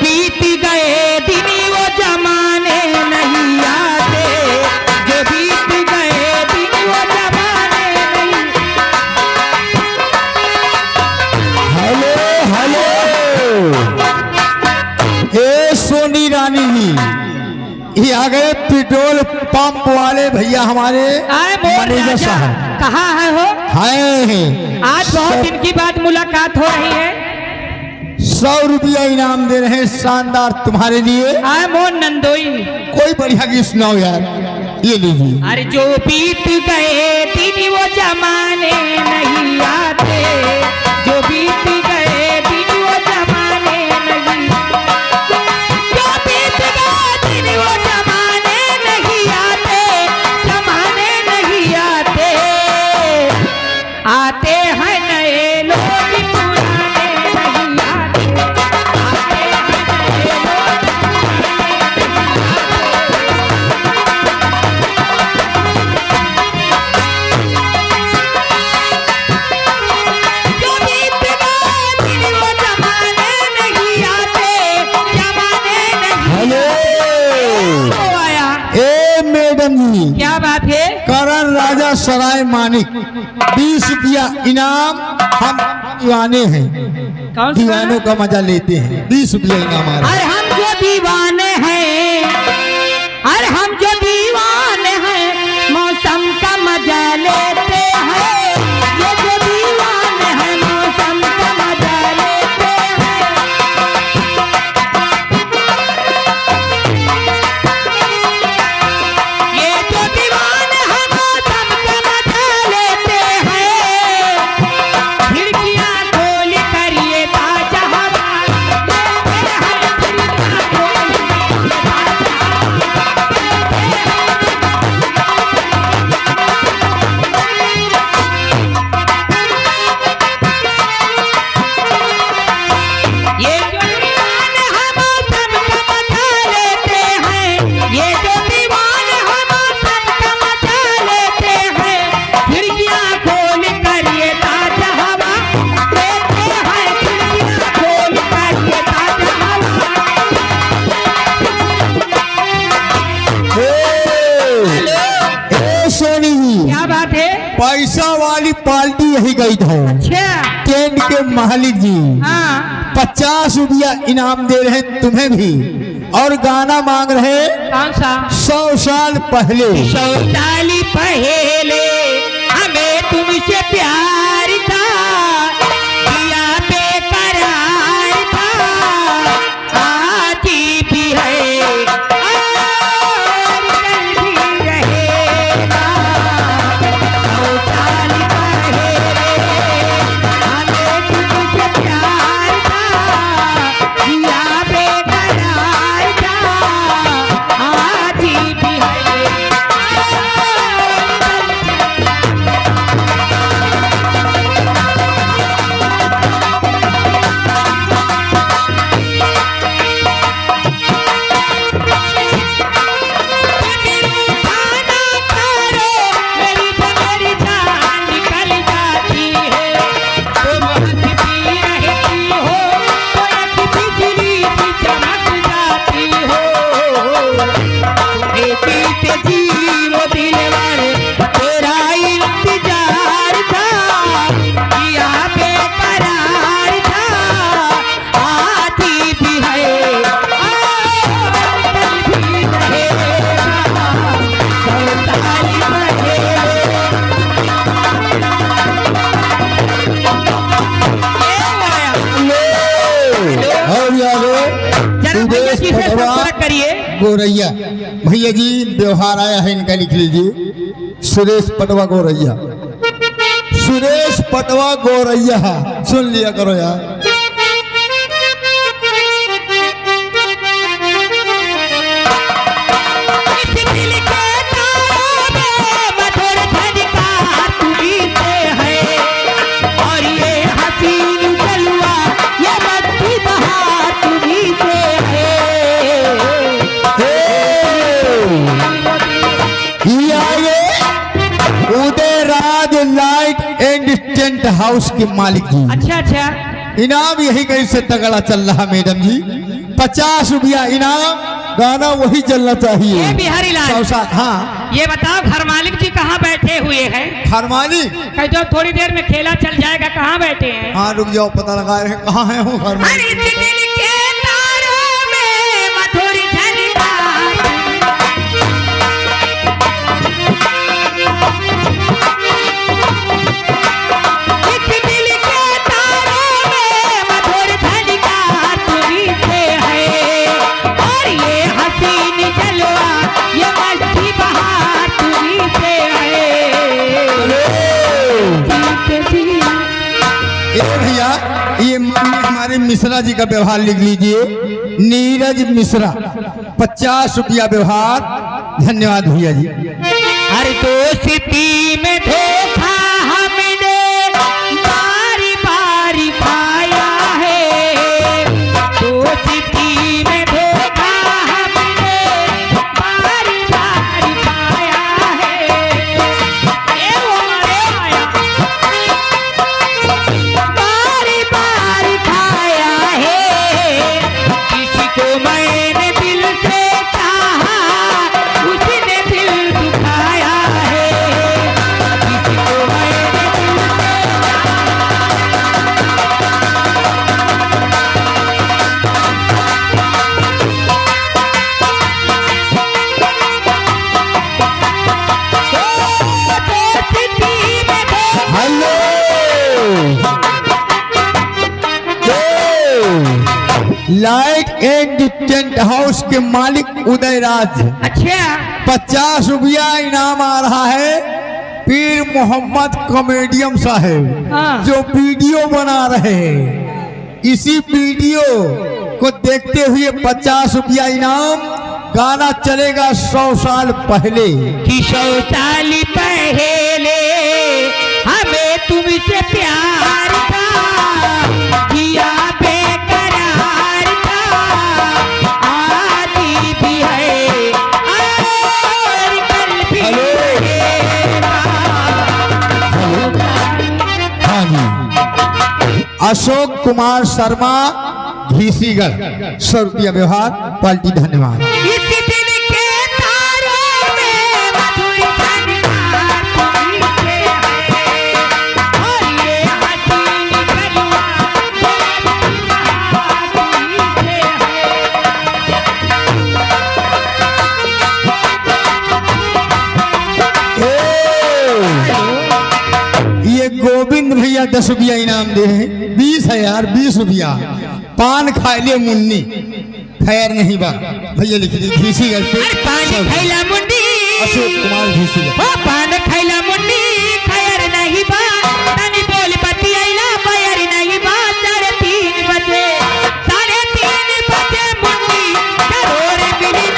बीत गए दिन वो जमाने नहीं आते, जो बीत गए दिन वो जमाने नहीं। हेलो हेलो, ए सोनी रानी जी, ये आ गए पेट्रोल पंप वाले भैया हमारे मैनेजर साहब। कहाँ है हो? हाय, आज बहुत दिन की बाद मुलाकात हो रही है। 100 रुपया इनाम दे रहे हैं शानदार तुम्हारे लिए। आए मोहन नंदोई, कोई बढ़िया गीत सुनाओ यार, ये लीजिए। अरे जो बीत गए दिन वो जमाने नहीं आते, जो बीत गए दिन वो जमाने नहीं, जो बीत गए दिन वो जमाने नहीं आते, जमाने नहीं आते, आते हैं नए लोग पुराने नहीं आते, आते हैं नए लोग जो बीत गए दिन वो जमाने नहीं आते, जमाने नहीं हेलो, आते। आया ए मैडम जी, क्या बात है? करण राजा सराय मानिक 20 रुपया इनाम। हम दीवाने हैं, कौन सा? दीवानों का मजा लेते हैं। 20 रुपया इनाम आ रहा है। अरे हम जो दीवाने हैं, अरे हम जो दीवाने हैं, मौसम का मजा लेते हैं, ये जो दीवाने हैं मौसम का मजा लेते हैं। ये जो दीवाने हैं मौसम का मजा लेते हैं, खिड़कियां खोल कर ये ताजा हवा लेते हैं, खिड़कियां खोल कर ये ताजा ये जो दीवाने हैं मौसम का मजा लेते हैं, ये जो दीवाने हैं मौसम का मजा लेते हैं, खिड़कियां खोल कर ये ताजा हवा लेते हैं, खिड़कियां खोल कर ये ताजा हवा। ए सोनी जी, क्या बात है? पैसा वाली पार्टी यही गई था। अच्छा, टेंट के मालिक जी हाँ, 50 रुपया इनाम दे रहे हैं तुम्हें भी, और गाना मांग रहे हैं कौन सा? 100 साल पहले। 100 साल पहले हमें तुमसे प्यार था, दिया बेकरार था, आज भी है और कल भी रहेगा। 100 साल पहले हमें तुमसे प्यार था, दिया बेकरार था, आज भी है गोरैया भैया जी, व्यवहार आया है इनका, लिख लीजिए। सुरेश पटवा गोरैया, सुरेश पटवा गोरैया, सुन लिया करो यार। टेंट हाउस के मालिक जी। अच्छा अच्छा, इनाम यही कहीं से तगड़ा चल रहा मैडम जी। 50 रुपया इनाम, गाना वही चलना चाहिए। ये बिहारी लाल, हाँ ये बताओ घर मालिक जी कहाँ बैठे हुए हैं? घर मालिक कह दो थोड़ी देर में खेला चल जाएगा, कहाँ बैठे हैं? हाँ रुक जाओ, पता लगा रहे हैं कहाँ है वो घर मालिक। अरे दिल के तारों में मधुर झनकार, इस दिल के तारों में मधुर झनकार तुम्ही से है, और ये हसीन जलवा ये मस्ती बहार तुम्ही से है। ए भैया, ये हमारे मिश्रा जी का व्यवहार लिख लीजिए, नीरज मिश्रा, 50 रुपया व्यवहार। धन्यवाद भैया जी। हर दोस्ती में धोखा हमने बारी बारी खाया है, दोस्ती में धोखा हमने बारी बारी खाया है। ए वो हमारे आया, बारी बारी खाया है, किसी को मैंने दिल से चाहा उसने दिल दुखाया है, किसी को मैंने दिल से दोस्ती में धोखा। Hello, light and tent house के मालिक उदय राज, अच्छा 50 रुपया इनाम आ रहा है। पीर मोहम्मद कॉमेडियन साहब हाँ। जो वीडियो बना रहे हैं, इसी वीडियो को देखते हुए 50 रुपया इनाम। गाना चलेगा 100 साल पहले। कि 100 साल पहले हमें तुमसे प्यार था, किया बेकरार था, आती भी है और कल भी रहेगा। हाँ जी, अशोक कुमार शर्मा घीसीगढ़, 100 रुपया व्यवहार। पार्टी धन्यवाद। इस दिल के तारों में मधुर झनकार तुम्ही से है, और ये हसीन जलवा तुम्ही से है। ये गोविंद भैया 10 रुपया इनाम दे हैं। 20 है यार, 20 रुपया। पान खाए ले मुन्नी, खैर नहीं बा भैया लिख दी घीसीगढ़ से। अरे पान खैला मुंडी, अशोक कुमार घीसीगढ़। ओ पान खैला मुंडी, खैर नहीं बा, तनी बोल बतियाइला पैर नहीं बा। 3:30 बजे, 3:30 बजे मुंडी जरूर मिली ना।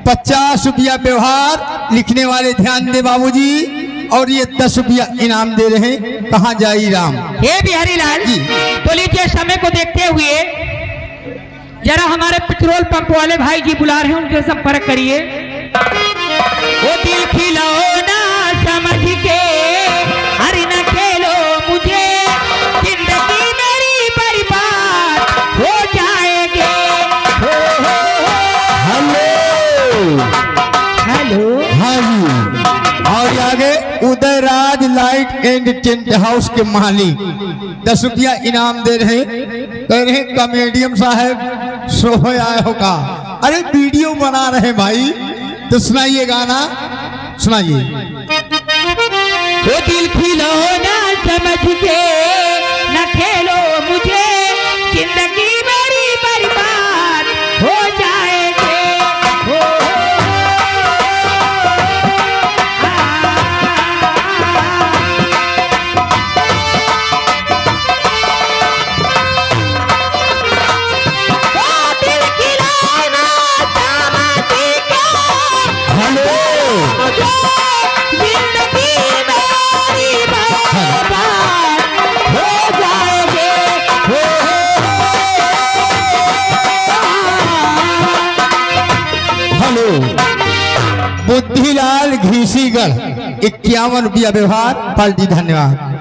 50 रुपया व्यवहार। लिखने वाले ध्यान दे बाबूजी। और ये 10 रुपया इनाम दे रहे हैं। कहाँ जाई राम। हे बिहारी लाल जी। तो लीजिए समय को देखते हुए जरा हमारे पेट्रोल पंप वाले भाई जी बुला रहे हैं, उनके संपर्क करिए। वो दिल खिलौना समझ के हर न खेलो मुझे, जिंदगी मेरी बर्बाद लाइट एंड टेंट हाउस के मालिक 10 रुपया इनाम दे रहे, कह रहे कॉमेडियन साहब शो आए हो का। अरे वीडियो बना रहे भाई, तो सुनाइए गाना, सुनाइए। वो दिल खिलौना समझ के न खेलो मुझे, जिंदगी मेरी बर्बाद हो जाएगी। हो दिल खिलौना समझ के हेलो जिंदगी मेरी बर्बाद हो जाएगी। हेलो बुद्धिलाल घीसीगढ़ 51 रुपया व्यवहार, पार्टी धन्यवाद।